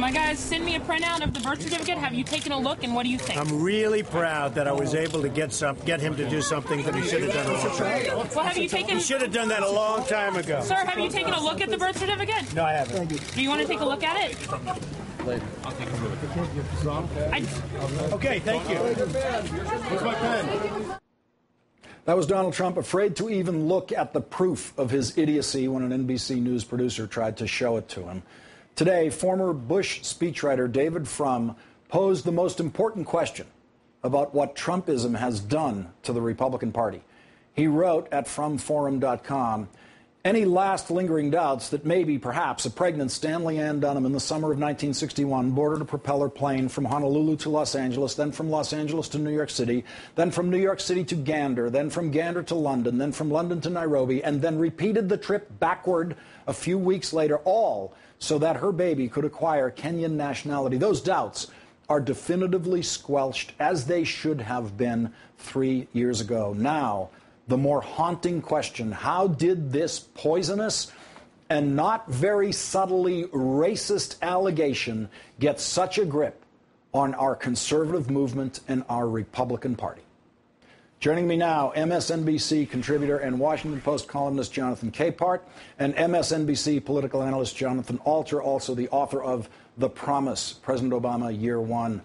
my guys send me a printout of the birth certificate. Have you taken a look, and what do you think? I'm really proud that I was able to get him to do something that he should have done a long time ago. Well, have you taken... He should have done that a long time ago. Sir, have you taken a look at the birth certificate? No, I haven't. Do you want to take a look at it? Later. I'll take a look. Okay, thank you. Where's my pen? That was Donald Trump, afraid to even look at the proof of his idiocy when an NBC News producer tried to show it to him. Today, former Bush speechwriter David Frum posed the most important question about what Trumpism has done to the Republican Party. He wrote at FrumForum.com, any last lingering doubts that maybe, perhaps, a pregnant Stanley Ann Dunham in the summer of 1961 boarded a propeller plane from Honolulu to Los Angeles, then from Los Angeles to New York City, then from New York City to Gander, then from Gander to London, then from London to Nairobi, and then repeated the trip backward a few weeks later, all so that her baby could acquire Kenyan nationality. Those doubts are definitively squelched, as they should have been 3 years ago. Now, the more haunting question, how did this poisonous and not very subtly racist allegation get such a grip on our conservative movement and our Republican Party? Joining me now, MSNBC contributor and Washington Post columnist Jonathan Capehart and MSNBC political analyst Jonathan Alter, also the author of The Promise, President Obama, Year One.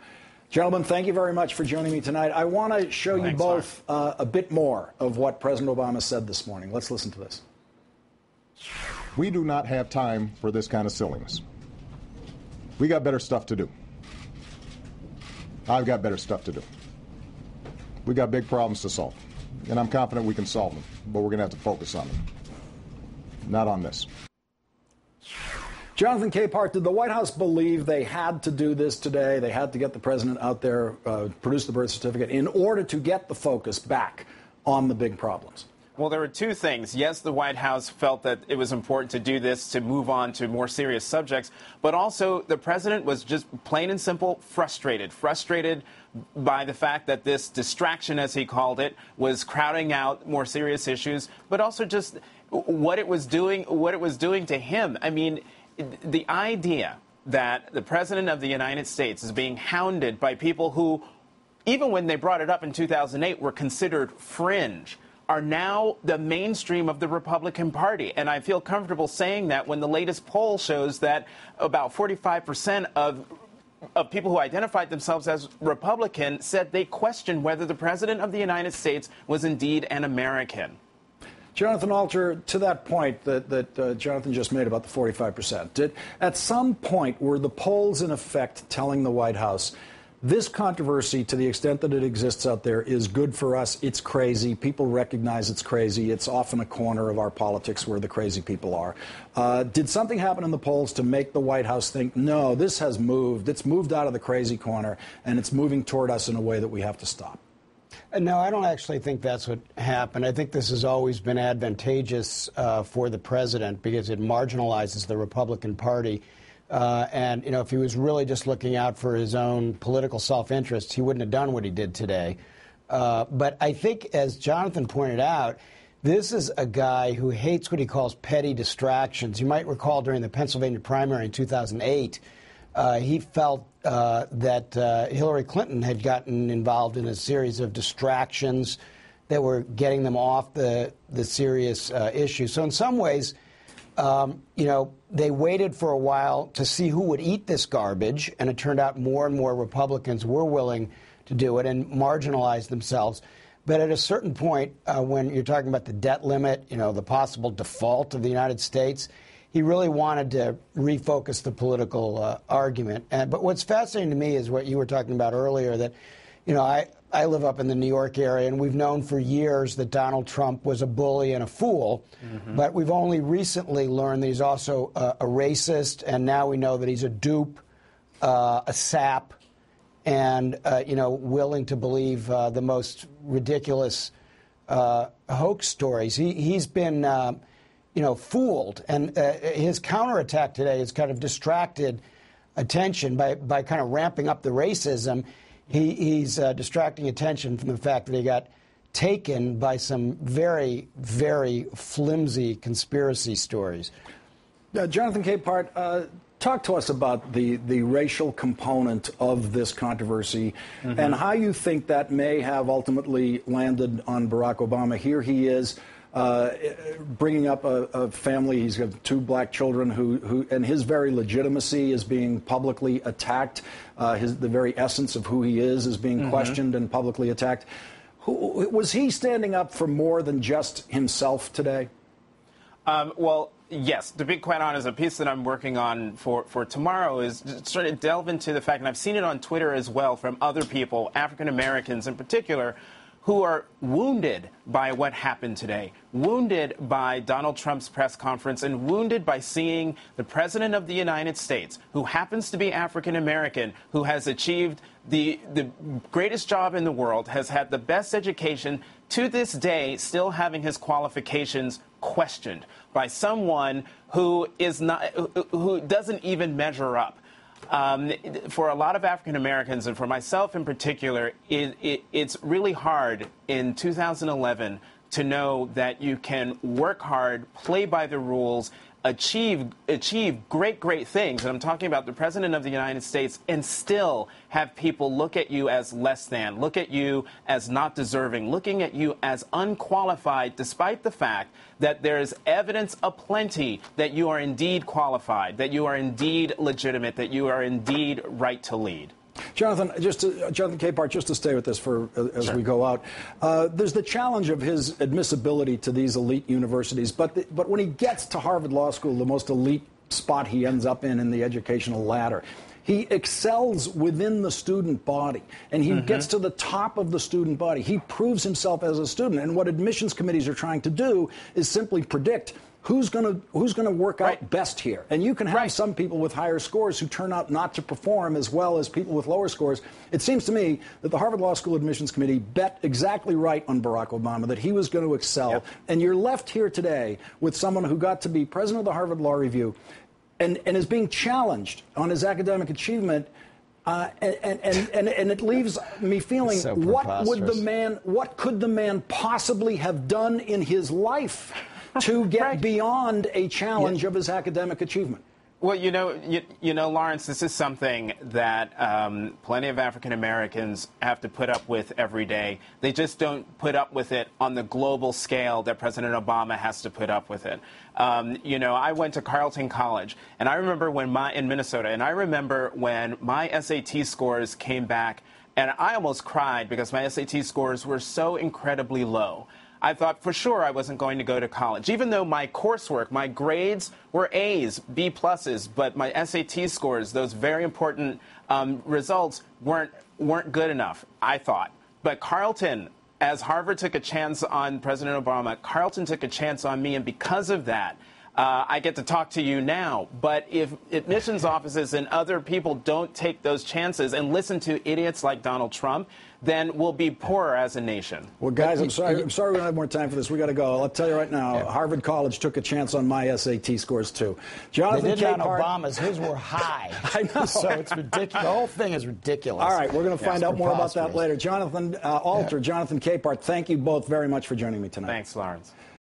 Gentlemen, thank you very much for joining me tonight. I want to show you both a bit more of what President Obama said this morning. Let's listen to this. We do not have time for this kind of silliness. We got better stuff to do. I've got better stuff to do. We got big problems to solve, and I'm confident we can solve them, but we're going to have to focus on them, not on this. Jonathan Capehart, did the White House believe they had to do this today? They had to get the president out there, produce the birth certificate in order to get the focus back on the big problems? Well, there were two things. Yes, the White House felt that it was important to do this to move on to more serious subjects, but also the president was just plain and simple frustrated by the fact that this distraction, as he called it, was crowding out more serious issues, but also just what it was doing to him. I mean, the idea that the president of the United States is being hounded by people who, even when they brought it up in 2008, were considered fringe, are now the mainstream of the Republican Party. And I feel comfortable saying that when the latest poll shows that about 45% of people who identified themselves as Republican said they questioned whether the president of the United States was indeed an American. Jonathan Alter, to that point that Jonathan just made about the 45%, at some point were the polls in effect telling the White House this controversy, to the extent that it exists out there, is good for us, it's crazy, people recognize it's crazy, it's often a corner of our politics where the crazy people are. Did something happen in the polls to make the White House think, no, this has moved, it's moved out of the crazy corner, and it's moving toward us in a way that we have to stop? No, I don't actually think that's what happened. I think this has always been advantageous for the president because it marginalizes the Republican Party. And, you know, if he was really just looking out for his own political self-interest, he wouldn't have done what he did today. But I think, as Jonathan pointed out, this is a guy who hates what he calls petty distractions. You might recall during the Pennsylvania primary in 2008, he felt that Hillary Clinton had gotten involved in a series of distractions that were getting them off the serious issue. So in some ways, you know, they waited for a while to see who would eat this garbage, and it turned out more and more Republicans were willing to do it and marginalize themselves. But at a certain point, when you're talking about the debt limit, you know, the possible default of the United States, he really wanted to refocus the political argument. But what's fascinating to me is what you were talking about earlier, that, you know, I live up in the New York area, and we've known for years that Donald Trump was a bully and a fool. Mm-hmm. But we've only recently learned that he's also a racist, and now we know that he's a dupe, a sap, and, you know, willing to believe the most ridiculous hoax stories. He's been you know, fooled. And his counterattack today has kind of distracted attention by kind of ramping up the racism. He's distracting attention from the fact that he got taken by some very, very flimsy conspiracy stories. Jonathan Capehart, Talk to us about the racial component of this controversy and how you think that may have ultimately landed on Barack Obama. Here he is bringing up a family. He's got 2 black children who and his very legitimacy is being publicly attacked. The very essence of who he is being questioned and publicly attacked. Was he standing up for more than just himself today? Well, yes. To be quite honest, a piece that I'm working on for tomorrow is to sort of delve into the fact, and I've seen it on Twitter as well from other people, African Americans in particular, who are wounded by what happened today, wounded by Donald Trump's press conference, and wounded by seeing the President of the United States, who happens to be African American, who has achieved the greatest job in the world, has had the best education, to this day still having his qualifications questioned by someone who doesn't even measure up. For a lot of African Americans, and for myself in particular, it's really hard in 2011 to know that you can work hard, play by the rules, achieve great things, and I'm talking about the President of the United States, and still have people look at you as less than, look at you as not deserving, looking at you as unqualified, despite the fact that there's evidence aplenty that you are indeed qualified, that you are indeed legitimate, that you are indeed right to lead. Jonathan, Jonathan Capehart, just to stay with this as we go out, there's the challenge of his admissibility to these elite universities, but when he gets to Harvard Law School, the most elite spot he ends up in the educational ladder, he excels within the student body, and he gets to the top of the student body. He proves himself as a student, and what admissions committees are trying to do is simply predict who's going to work out best here. And you can have some people with higher scores who turn out not to perform as well as people with lower scores. It seems to me that the Harvard Law School Admissions Committee bet exactly right on Barack Obama, that he was going to excel. Yep. And you're left here today with someone who got to be president of the Harvard Law Review and is being challenged on his academic achievement. And it leaves me feeling, so what could the man possibly have done in his life to get beyond a challenge of his academic achievement? Well, you know, Lawrence, this is something that plenty of African Americans have to put up with every day. They just don't put up with it on the global scale that President Obama has to put up with it. You know, I went to Carleton College, and I remember in Minnesota, and I remember when my SAT scores came back, and I almost cried because my SAT scores were so incredibly low. I thought for sure I wasn't going to go to college, even though my coursework, my grades were A's, B pluses, but my SAT scores, those very important results, weren't good enough, I thought. But Carleton, as Harvard took a chance on President Obama, Carleton took a chance on me, and because of that, I get to talk to you now. But if admissions offices and other people don't take those chances and listen to idiots like Donald Trump, then we'll be poorer as a nation. Well, guys, I'm sorry we don't have more time for this. We got to go. I'll tell you right now, Harvard College took a chance on my SAT scores too. Jonathan they did on Capehart, Obama's. His were high. I know. So it's ridiculous. The whole thing is ridiculous. All right, we're going to find out more about that later. Jonathan Alter, Jonathan Capehart, thank you both very much for joining me tonight. Thanks, Lawrence.